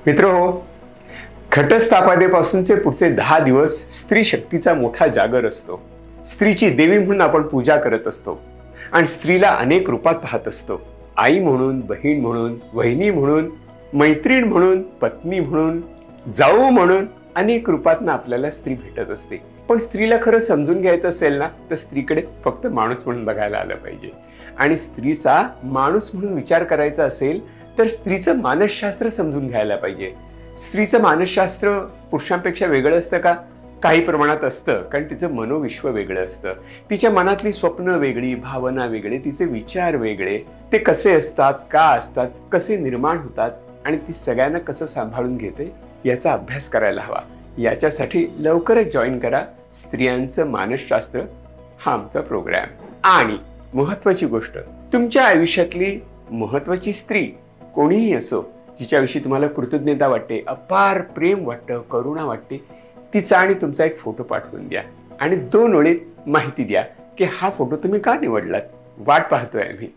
मित्रहो, घटस्थापनेपासूनचे पुढचे 10 दिवस स्त्री शक्तीचा मोठा जागर असतो. स्त्रीची देवी म्हणून आपण पूजा करत असतो आणि स्त्रीला अनेक रूपात पाहत असतो. आई म्हणून, बहीण म्हणून, वहिनी म्हणून, मैत्रीण म्हणून, पत्नी म्हणून, जाऊ म्हणून अनेक रूपातनं आपल्याला स्त्री भेटत असते. पण स्त्रीला खरं समजून घ्यायचं असेल ना, तर स्त्रीकडे फक्त माणूस म्हणून बघायला आलं पाहिजे. आणि स्त्रीचा माणूस म्हणून विचार करायचा असेल तर स्त्रीचं मानसशास्त्र समजून घ्यायला पाहिजे. स्त्रीचं मानसशास्त्र पुरुषांपेक्षा वेगळं असतं का? काही प्रमाणात असतं, कारण तिचं मनोविश्व वेगळं असतं. तिच्या मनातली स्वप्न वेगळी, भावना वेगळे, तिचे विचार वेगळे. ते कसे असतात, का असतात, कसे निर्माण होतात आणि ती सगळ्यांना कसं सांभाळून घेते याचा अभ्यास करायला हवा. याच्यासाठी लवकरच जॉईन करा स्त्रियांचं मानसशास्त्र हा आमचा प्रोग्राम. आणि महत्वाची गोष्ट, तुमच्या आयुष्यातली महत्वाची स्त्री कोणीही असो, जिच्याविषयी तुम्हाला कृतज्ञता वाटते, अपार प्रेम वाटतं, करुणा वाटते, तिचा आणि तुमचा एक फोटो पाठवून द्या आणि 2 ओळीत माहिती द्या की हा फोटो तुम्ही का निवडलात. वाट पाहतोय आम्ही.